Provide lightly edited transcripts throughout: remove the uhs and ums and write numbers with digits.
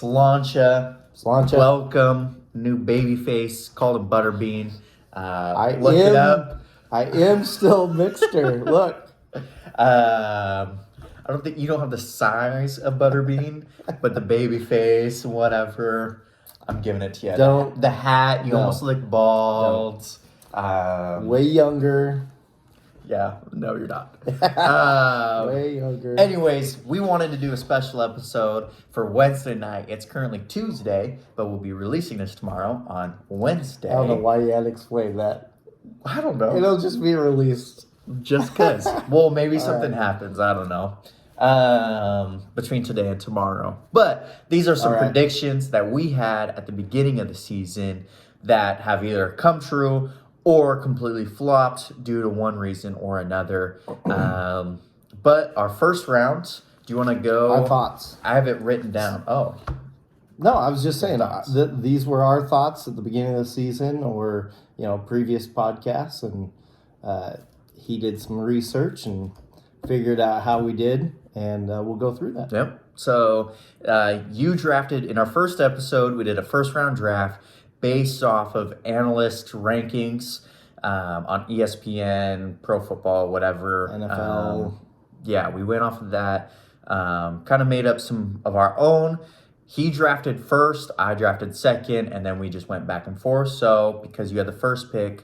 Sláinte. Sláinte. Welcome, new baby face. Called him Butterbean. Look it up. I am still Mixter. Look. I don't think you don't have the size of Butterbean, but the baby face, whatever. I'm giving it to you. Don't. The hat, you No. almost look bald. Way younger. Yeah, no, you're not. Way younger. Anyways, we wanted to do a special episode for Wednesday night. It's currently Tuesday, but we'll be releasing this tomorrow on Wednesday. I don't know why you had to explain that. I don't know. It'll just be released. Just because. Well, maybe something right. happens. I don't know. Between today and tomorrow. But these are some All right. predictions that we had at the beginning of the season that have either come true or completely flopped due to one reason or another. But our first round, do you want to go? Our thoughts. I have it written down. Oh, No, I was just saying Thoughts. these were our thoughts at the beginning of the season, or previous podcasts, and he did some research and figured out how we did, and we'll go through that. yep. So you drafted in our first episode. We did a first round draft based off of analyst rankings on ESPN, Pro Football, whatever. NFL. Yeah, we went off of that. Kind of made up some of our own. He drafted first, I drafted second, and then we just went back and forth. So because you had the first pick,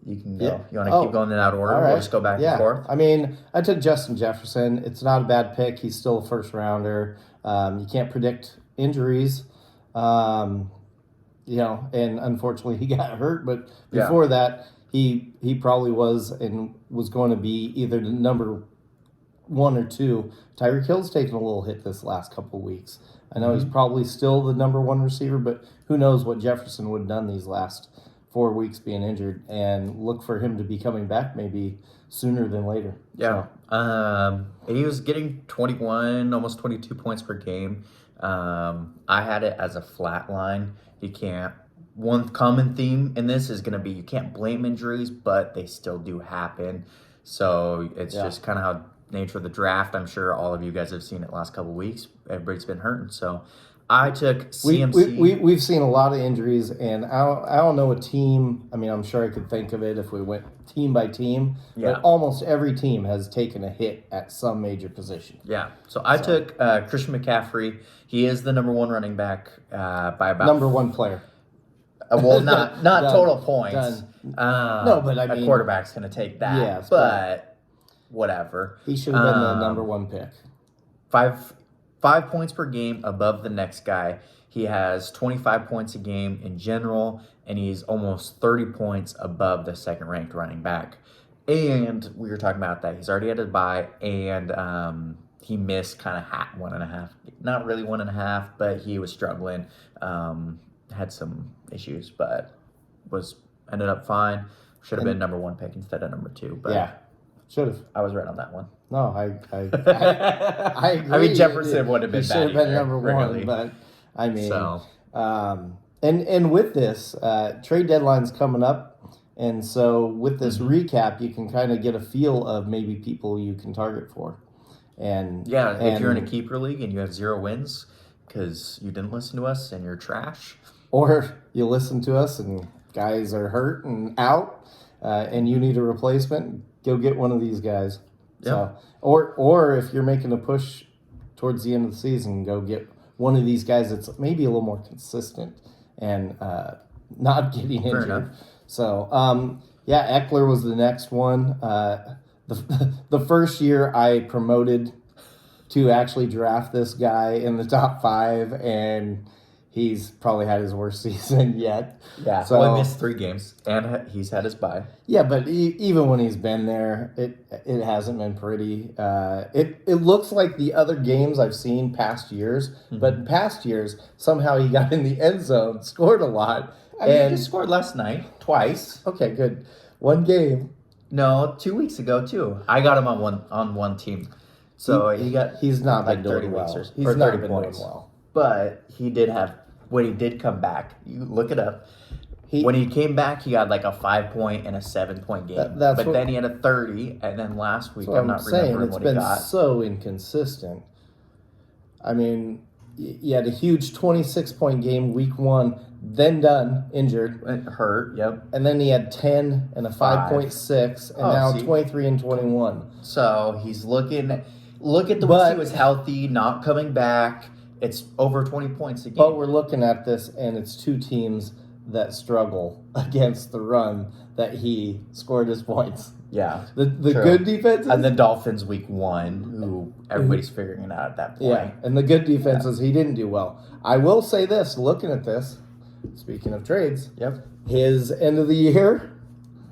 you can go. Yeah. You want to keep going in that order? All We'll right. just go back Yeah. and forth. I mean, I took Justin Jefferson. It's not a bad pick. He's still a first rounder. You can't predict injuries. And unfortunately he got hurt. But before that, he probably was going to be either the number 1 or 2. Tyreek Hill's taken a little hit this last couple of weeks. I know he's probably still the number 1 receiver, but who knows what Jefferson would have done these last 4 weeks being injured, and look for him to be coming back maybe sooner than later. Yeah. He was getting 21, almost 22 points per game. I had it as a flat line. You can't. One common theme in this is going to be you can't blame injuries, but they still do happen. So it's just kind of how nature of the draft. I'm sure all of you guys have seen it last couple of weeks. Everybody's been hurting. So I took CMC. We've seen a lot of injuries, and I don't know a team. I mean, I'm sure I could think of it if we went team by team. Yeah. But almost every team has taken a hit at some major position. Yeah. So I took Christian McCaffrey. He is the number 1 running back by about Number 1 player. Well, not Done. total points. Done. No, but I a mean- quarterback's going to take that. Yes, but whatever. He should have been the number 1 pick. 5 points per game above the next guy. He has 25 points a game in general, and he's almost 30 points above the second-ranked running back. And we were talking about that. He's already had a bye, and he missed kind of 1.5. Not really 1.5, but he was struggling. Had some issues, but ended up fine. Should have been number 1 pick instead of number 2. But Yeah, should have. I was right on that one. No, I agree. I mean, Jefferson would have been He bad should have been either, number 1, really. but I mean, So and with this trade deadline's coming up, and so with this Mm-hmm. recap, you can kind of get a feel of maybe people you can target for, and yeah, if you're in a keeper league and you have 0 wins because you didn't listen to us and you're trash, or you listen to us and guys are hurt and out, and you need a replacement, go get one of these guys. Yeah. So, or if you're making a push towards the end of the season, go get one of these guys that's maybe a little more consistent and not getting Fair injured. enough. So, Eckler was the next one. The first year I promoted to actually draft this guy in the top 5, and he's probably had his worst season yet. yeah, So well, he missed 3 games and he's had his bye. yeah, but even when he's been there, it hasn't been pretty. It looks like the other games I've seen past years, but in past years somehow he got in the end zone, scored a lot. I mean, he And just scored last night twice. okay, good. One game. No, 2 weeks ago too. I got him on one team, so he got He's not like been 30 doing weeks well. or He's 30 not been points. doing well. But he did have when he did come back. You look it up. He- When he came back, he had like a 5-point and a 7-point game. That's but what- then he had a 30, and then last week That's what I'm I'm not saying. remembering It's what he been got. so inconsistent. I mean, he had a huge 26-point game week 1, then done, injured. It hurt, yep. And then he had 10 and a 5.6, and now 23 and 21. So he's look at the weeks he was healthy, not coming back. It's over 20 points a game. But we're looking at this, and it's two teams that struggle against the run that he scored his points. Yeah. The good defenses. And the Dolphins week 1, who everybody's figuring it out at that point. Yeah, and the good defenses, he didn't do well. I will say this, looking at this, speaking of trades, Yep. his end of the year,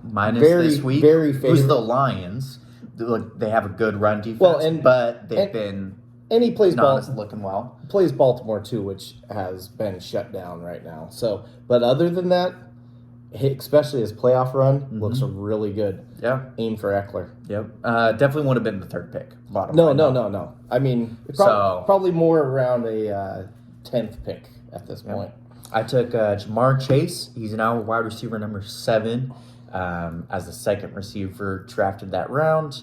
Minus very, this week. very Who's favorable. the Lions? Look, they have a good run defense, Well, but they've been and he plays not looking well. plays Baltimore too, which has been shut down right now. So, but other than that, especially his playoff run looks really good. Yeah. Aim for Eckler. Yep. Definitely would have been the third pick. Bottom No, line. no. I mean, probably more around a 10th pick at this point. I took Jamar Chase. He's now wide receiver number 7 as the second receiver drafted that round.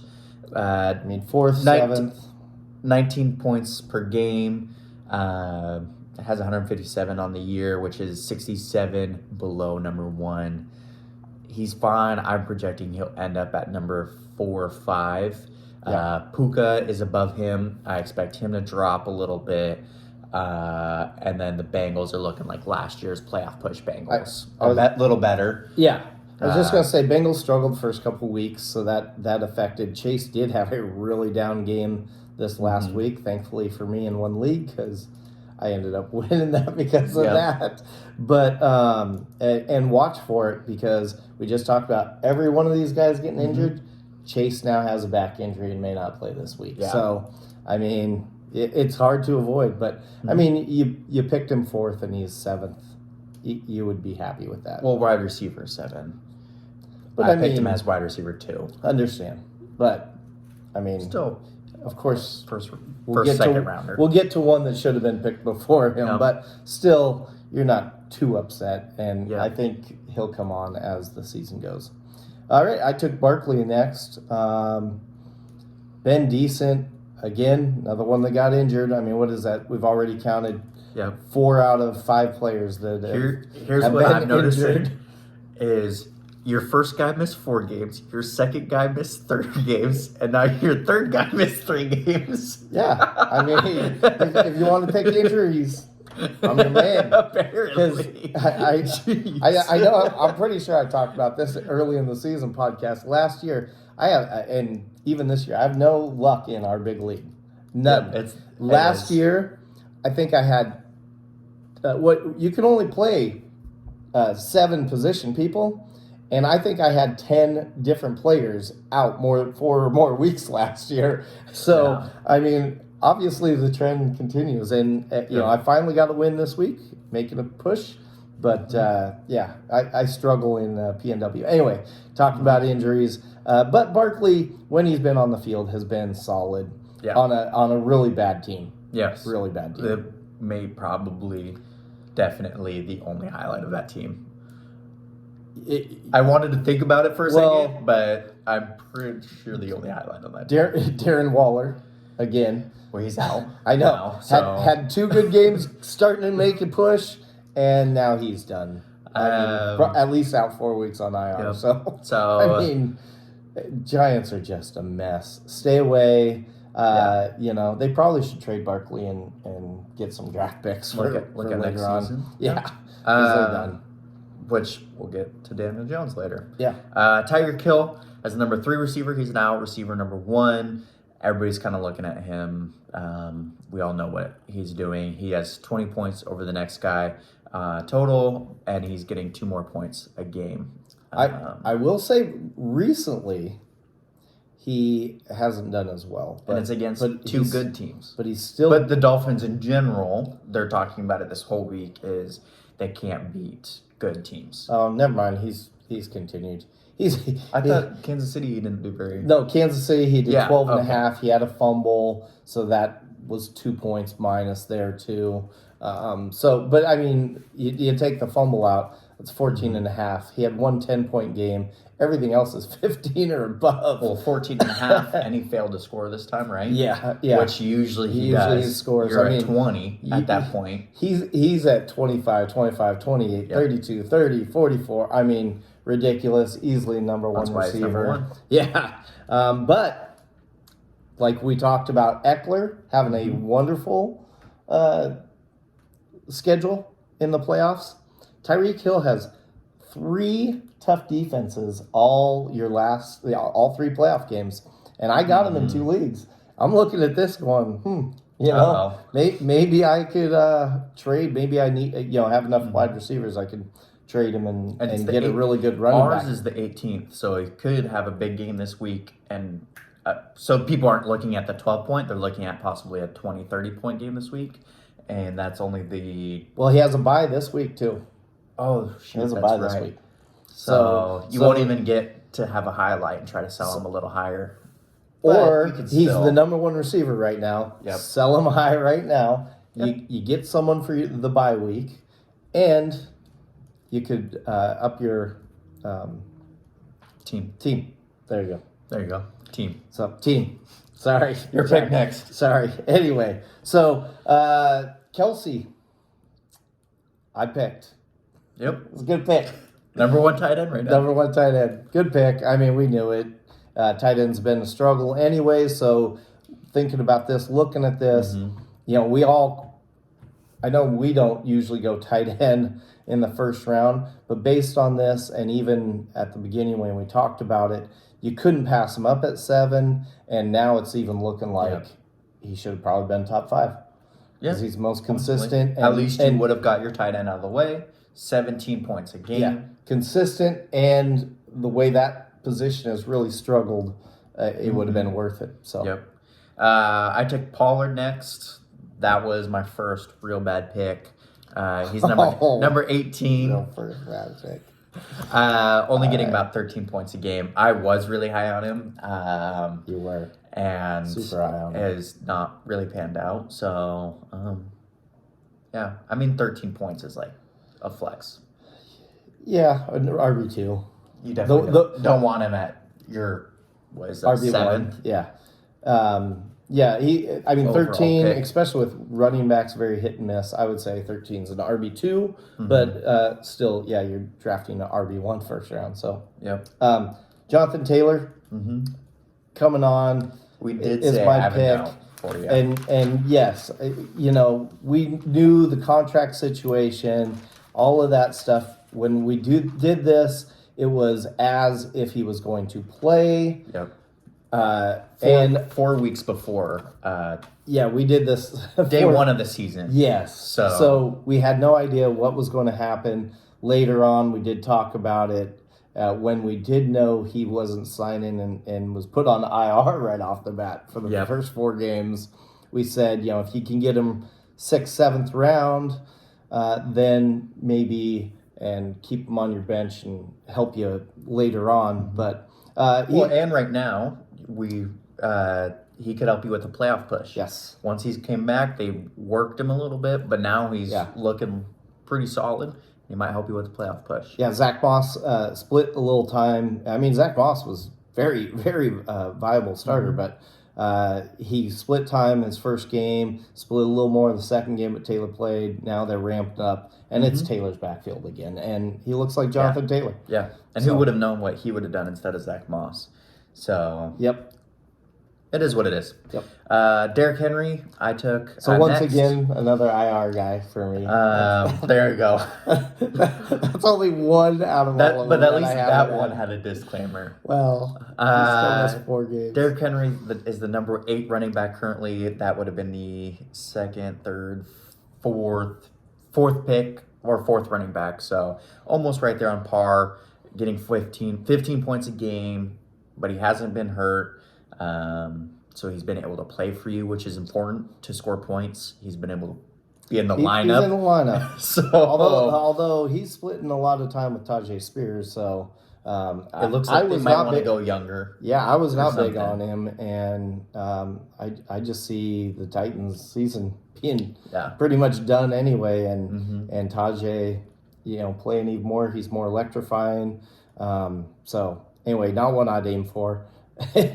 I mean, 4th, 7th. 19 points per game. Has 157 on the year, which is 67 below number 1. He's fine. I'm projecting he'll end up at number 4 or 5. Yeah. Puka is above him. I expect him to drop a little bit. And then the Bengals are looking like last year's playoff push Bengals. A little better. Yeah. I was just going to say, Bengals struggled the first couple weeks, so that affected. Chase did have a really down game this last week, thankfully for me in one league, because I ended up winning that because of that. But, and watch for it, because we just talked about every one of these guys getting injured. Chase now has a back injury and may not play this week. Yeah. So, I mean, it's hard to avoid, but, I mean, you picked him 4th and he's 7th. You would be happy with that. Well, wide receiver 7. But I picked him as wide receiver 2. Understand. But, I mean, still, of course, first second rounder. We'll get to one that should have been picked before him, but still, you're not too upset, and I think he'll come on as the season goes. All right, I took Barkley next. Been decent. Again, another one that got injured. I mean, what is that? We've already counted 4 out of 5 players that Here's have what been I'm noticing injured. is your first guy missed 4 games, your second guy missed 30 games, and now your third guy missed 3 games. Yeah, I mean, if you want to take injuries, I'm your man. Apparently. I know, I'm pretty sure I talked about this early in the season podcast. Last year, and even this year, I have no luck in our big league. None. Last year, I think I had, what you can only play 7 position people. And I think I had 10 different players out 4 or more weeks last year. So, I mean, obviously the trend continues. And, you know, I finally got a win this week, making a push. But, I struggle in PNW. Anyway, talking about injuries. But Barkley, when he's been on the field, has been solid on a really bad team. Yes. Really bad team. Definitely the only highlight of that team. I wanted to think about it for a second, but I'm pretty sure the only highlight on that Darren Waller, again. Well, he's out. I know. Had 2 good games starting to make a push, and now he's done. At least out 4 weeks on IR. Yep. So I mean, Giants are just a mess. Stay away. You know, they probably should trade Barkley and get some draft picks for look at next season. Yeah, because they're done. Which we'll get to Daniel Jones later. Yeah. Tyreek Hill as the number 3 receiver. He's now receiver number 1. Everybody's kind of looking at him. We all know what he's doing. He has 20 points over the next guy total, and he's getting 2 more points a game. I will say recently he hasn't done as well. But, and it's against 2 good teams. But he's still... But the Dolphins in general, they're talking about it this whole week, is they can't beat good teams. Oh, never mind. He's continued. I thought Kansas City didn't do very... No, Kansas City, he did 12 and a half. He had a fumble. So that was 2 points minus there too. But I mean, you take the fumble out, it's 14 and a half. He had 10-point game. Everything else is 15 or above. Well, 14 and a half, and he failed to score this time, right? Yeah. Which usually he usually does. scores. You're I mean, at 20 at that point. He's at 25, 25, 28, 32, 30, 44. I mean, ridiculous. Easily number one That's why receiver. it's number one. Yeah. But like we talked about Eckler having a wonderful schedule in the playoffs. Tyreek Hill has 3 tough defenses all 3 playoff games, and I got him in 2 leagues. I'm looking at this going, maybe I could trade. Maybe I need have enough wide receivers. I could trade him and get a really good running back. Ours is the 18th, so he could have a big game this week, and so people aren't looking at the 12-point. They're looking at possibly a 20, 30-point game this week, and that's only the... Well, he has a bye this week, too. Oh, shoot, he has a that's bye right. this week. So you won't even get to have a highlight and try to sell him a little higher. Or he's the number one receiver right now. Yep. Sell him high right now. Yep. You get someone for the bye week, and you could up your team. There you go. There you go. Team. So team. Sorry. Your pick next. Sorry. Anyway, so Kelsey, I picked. Yep. It's a good pick. Number 1 tight end right now. Number 1 tight end. Good pick. I mean, we knew it. Tight end's been a struggle anyway, so thinking about this, looking at this, I know we don't usually go tight end in the first round, but based on this, and even at the beginning when we talked about it, you couldn't pass him up at 7, and now it's even looking like he should have probably been top 5. Because he's most consistent. At least you would have got your tight end out of the way. 17 points a game. Yeah, consistent, and the way that position has really struggled, it would have been worth it. So. Yep. I took Pollard next. That was my first real bad pick. He's number 18. Real first bad pick. Only getting about 13 points a game. I was really high on him. You were. And super high on him. Has not really panned out. So, yeah. I mean, 13 points is like a flex. Yeah, an RB2. You definitely don't want him at your, what is that, RB1. 7th? Yeah. Overall 13, pick. Especially with running backs, very hit and miss. I would say 13 is an RB2, but still, you're drafting an RB1 first round. So, yep. Jonathan Taylor coming on. We did is say my pick. And yes, we knew the contract situation, all of that stuff. When we did this, it was as if he was going to play. Yep. 4 weeks before. We did this day 1 of the season. Yes. So we had no idea what was going to happen. Later on, we did talk about it. When we did know he wasn't signing and was put on IR right off the bat for the first 4 games, we said, if you can get him 6th, 7th round, then maybe and keep him on your bench and help you later on. But and right now he could help you with the playoff push. Yes. Once he came back, they worked him a little bit, but now he's looking pretty solid. He might help you with the playoff push. Yeah, Zach Moss split a little time. I mean, Zach Moss was very, very viable starter, but he split time his first game, split a little more in the second game, but Taylor played. Now they're ramped up, and it's Taylor's backfield again, and he looks like Jonathan Taylor. Yeah, and who would have known what he would have done instead of Zach Moss? So it is what it is. Yep. Derrick Henry, I took. So once next. again, another IR guy for me. There you go. That's only one out of all of them. But at least that one had a disclaimer. Well, he still missed 4 games. Derrick Henry is the number 8 running back currently. That would have been the 2nd, 3rd, 4th pick or 4th running back. So almost right there on par, getting 15 points a game, but he hasn't been hurt. So he's been able to play for you, which is important to score points. He's been able to be in the lineup. He's in the lineup. So although he's splitting a lot of time with Tajay Spears, so It looks like they might want to go younger. Yeah, I was not big something. on him, and I just see the Titans season being pretty much done anyway, and Tajay, playing even more. He's more electrifying. So anyway, not one I'd aim for,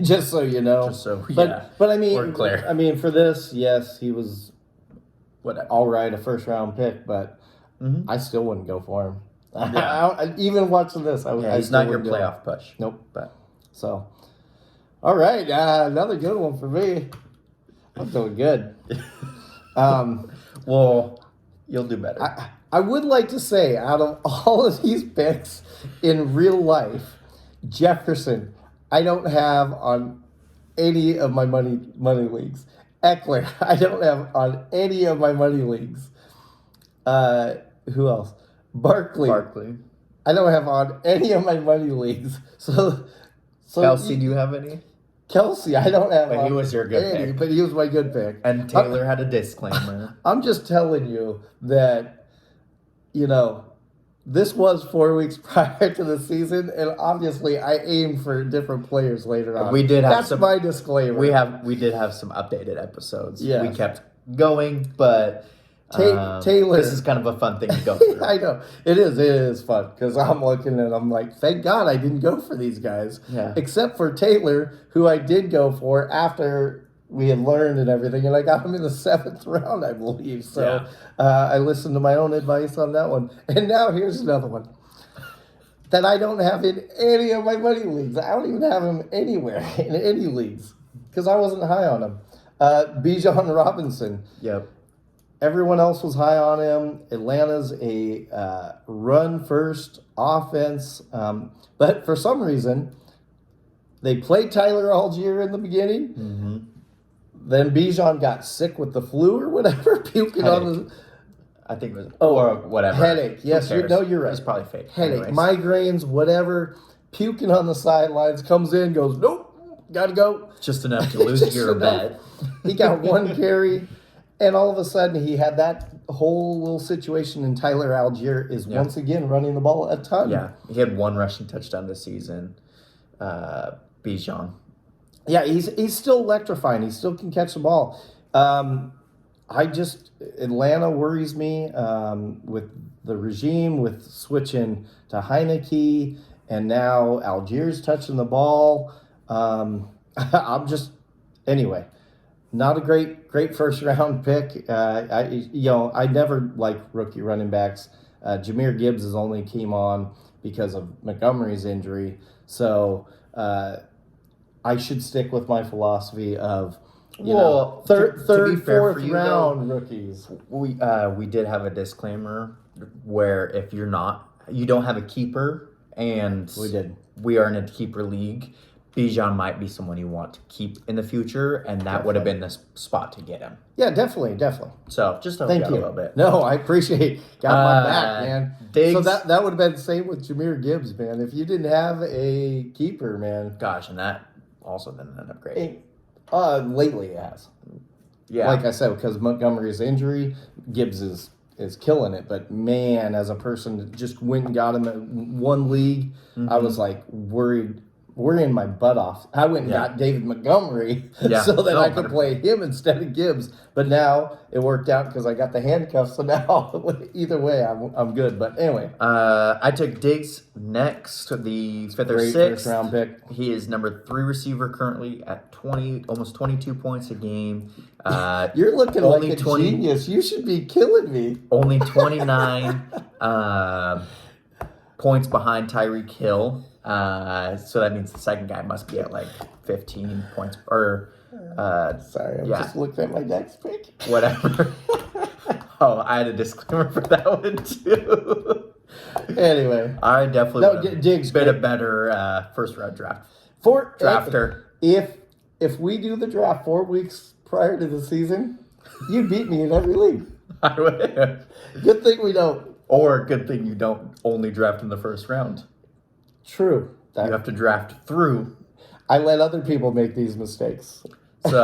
just so you know. Just so, but I mean, we're clear. I mean, for this, yes, he was Whatever. all right, a first round pick, but I still wouldn't go for him. Yeah. Even watching this, He's not your playoff push. Nope. But So, all right, another good one for me. I'm doing good. well, you'll do better. I would like to say, out of all of these picks in real life, Jefferson, I don't have on any of my money leagues. Eckler, I don't have on any of my money leagues. Who else? Barkley. I don't have on any of my money leagues. So Kelsey, do you have any? Kelsey, I don't have. But he was your good any, pick. But he was my good pick. And Taylor had a disclaimer. I'm just telling you that, this was 4 weeks prior to the season, and obviously I aimed for different players later on. We did have That's some. my disclaimer. We did have some updated episodes. Yes. We kept going, but Taylor. this is kind of a fun thing to go through. I know it is. It is fun because I'm looking and I'm like, thank God I didn't go for these guys. Yeah. Except for Taylor, who I did go for after we had learned and everything, and I got him in the 7th round, I believe. So I listened to my own advice on that one. And now here's another one that I don't have in any of my money leagues. I don't even have him anywhere in any leagues because I wasn't high on him. Bijan Robinson. Yep. Everyone else was high on him. Atlanta's a run-first offense. But for some reason, they played Tyler Algier in the beginning. Mm-hmm. Then Bijan got sick with the flu or whatever, puking on the... I think it was... or whatever. Headache. Yes, you're right. It's probably fake. Headache. Anyways. Migraines, whatever. Puking on the sidelines. Comes in, goes, nope, gotta go. Just enough to lose your bet. He got one carry. And all of a sudden, he had that whole little situation, and Tyler Algier is once again running the ball a ton. Yeah, he had one rushing touchdown this season. Bijan. Yeah, he's still electrifying. He still can catch the ball. Atlanta worries me with the regime, with switching to Heineke, and now Algier's touching the ball. Anyway. Not a great first round pick. I never like rookie running backs. Jahmyr Gibbs has only came on because of Montgomery's injury. So I should stick with my philosophy of third, fourth round rookies. We did have a disclaimer where if you don't have a keeper, and we are in a keeper league. Bijan might be someone you want to keep in the future, and that would have been the spot to get him. Yeah, definitely. So just help Thank you you a little bit. No, I appreciate got my back, man. Diggs, so that would have been the same with Jahmyr Gibbs, man. If you didn't have a keeper, man. Gosh, and that also didn't end up great. Lately it has. Yeah. Like I said, because Montgomery's injury, Gibbs is killing it. But man, as a person that just went and got him in one league, I was like worrying my butt off. I went and got David Montgomery so that I could play him instead of Gibbs. But now it worked out because I got the handcuffs. So now either way, I'm good. But anyway. I took Diggs next, the 5th or 6th. First round pick. He is number 3 receiver currently at almost 22 points a game. You're looking like a genius. You should be killing me. Only 29 points behind Tyreek Hill. So that means the second guy must be at like 15 points or sorry, I just looked at my next pick. Whatever. Oh, I had a disclaimer for that one too. Anyway, I definitely Diggs been a better first round drafter. If we do the draft 4 weeks prior to the season, you beat me in every league. I would. Good thing we don't. Or good thing you don't only draft in the first round. True. You have to draft through. I let other people make these mistakes. So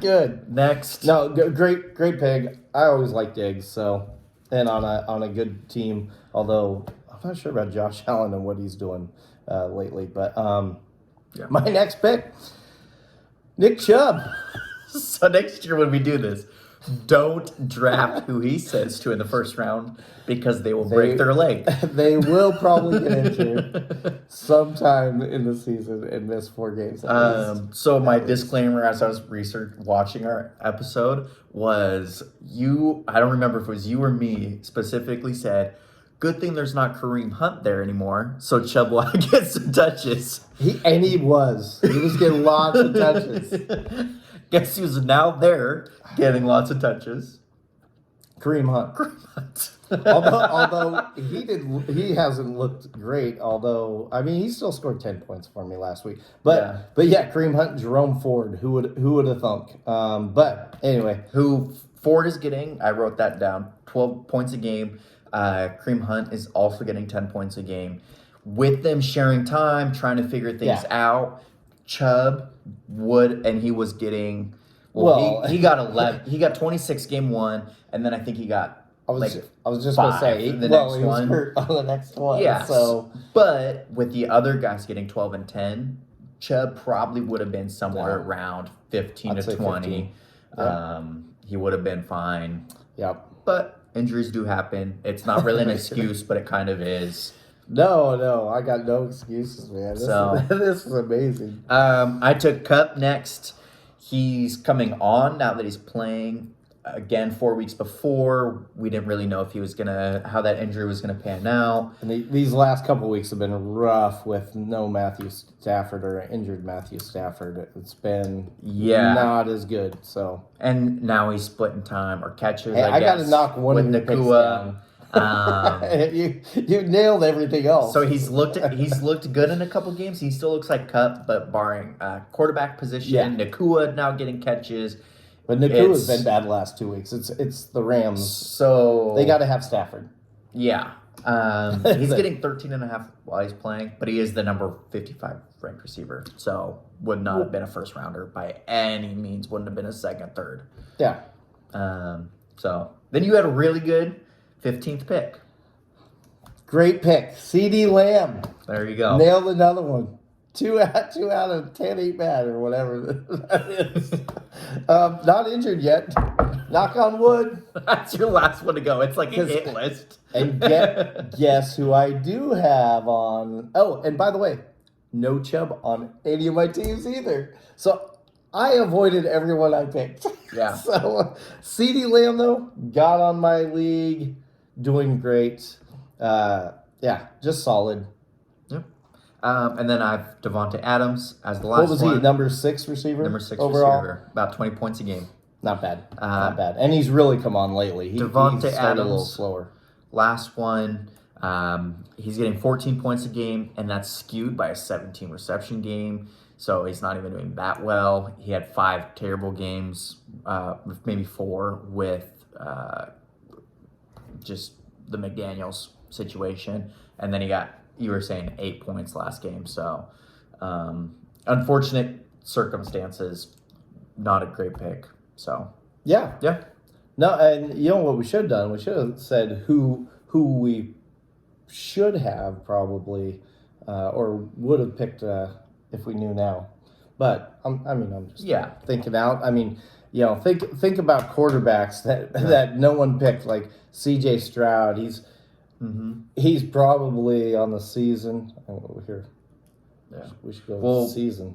good. Next. No, great pick. I always like Diggs. So, and on a good team. Although I'm not sure about Josh Allen and what he's doing lately. But Yeah. my next pick, Nick Chubb. So next year when we do this, don't draft who he says to in the first round because they will break their leg. They will probably get injured sometime in the season and miss 4 games. At least. So my disclaimer as I was watching our episode was I don't remember if it was you or me specifically said, good thing there's not Kareem Hunt there anymore, so Chubb will get some touches. He was getting lots of touches. Guess who's now there getting lots of touches? Kareem Hunt. although he hasn't looked great. Although he still scored 10 points for me last week. But yeah, Kareem Hunt, and Jerome Ford. Who would have thunk? But anyway, who Ford is getting? I wrote that down. 12 points a game. Kareem Hunt is also getting 10 points a game. With them sharing time, trying to figure things out, Chubb he was getting. He got 11. He got 26 game 1, and then I think he got. I was just going to say the next he was hurt on the next one. Yeah. So, but with the other guys getting 12 and 10, Chubb probably would have been somewhere around 15 to 20. 15. Yeah. He would have been fine. Yep. But injuries do happen. It's not really an excuse, but it kind of is. No, I got no excuses, man. This is amazing. I took Kupp next. He's coming on now that he's playing. Again, 4 weeks before, we didn't really know if he was how that injury was gonna pan out. And these last couple weeks have been rough with no Matthew Stafford or injured Matthew Stafford. It's been not as good. So and now he's splitting time or catches. Hey, I got to knock one with of your picks down. You nailed everything else. So he's looked good in a couple games. He still looks like Kupp, but barring quarterback position, Nakua now getting catches. But Nakua's been bad the last 2 weeks. It's the Rams. So they got to have Stafford. Yeah. He's getting 13.5 while he's playing, but he is the number 55 ranked receiver. So would not have been a first rounder by any means. Wouldn't have been a second, third. Yeah. So then you had a really good 15th pick. Great pick. CeeDee Lamb. There you go. Nailed another one. 2 out of 10 ain't bad or whatever that is. Not injured yet. Knock on wood. That's your last one to go. It's like a hit list. And guess who I do have on. Oh, and by the way, no Chubb on any of my teams either. So I avoided everyone I picked. Yeah. So CeeDee Lamb, though, got on my league. Doing great. Just solid. And then I have Devontae Adams as the last one. What was he, number 6 receiver? Number 6 overall? receiver. About 20 points a game. Not bad. Not bad. And he's really come on lately. He Devontae Adams, a little slower. Last one. He's getting 14 points a game, and that's skewed by a 17 reception game. So he's not even doing that well. He had 5 terrible games, maybe 4 with just the McDaniels situation. And then he got, you were saying, 8 points last game. So unfortunate circumstances, not a great pick. So yeah. No, and you know what we should have done? We should have said who we should have probably or would have picked if we knew now. But I'm just thinking out. Think about quarterbacks that no one picked, like C.J. Stroud. He's probably on the season. Here, we should go with the season.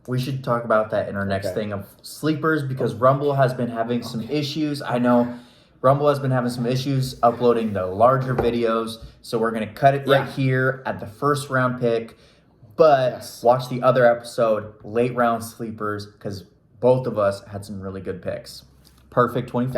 We should talk about that in our next thing of sleepers because Rumble has been having some issues. I know Rumble has been having some issues uploading the larger videos, so we're going to cut it right here at the first round pick. But watch the other episode, late round sleepers, because both of us had some really good picks. Perfect 25.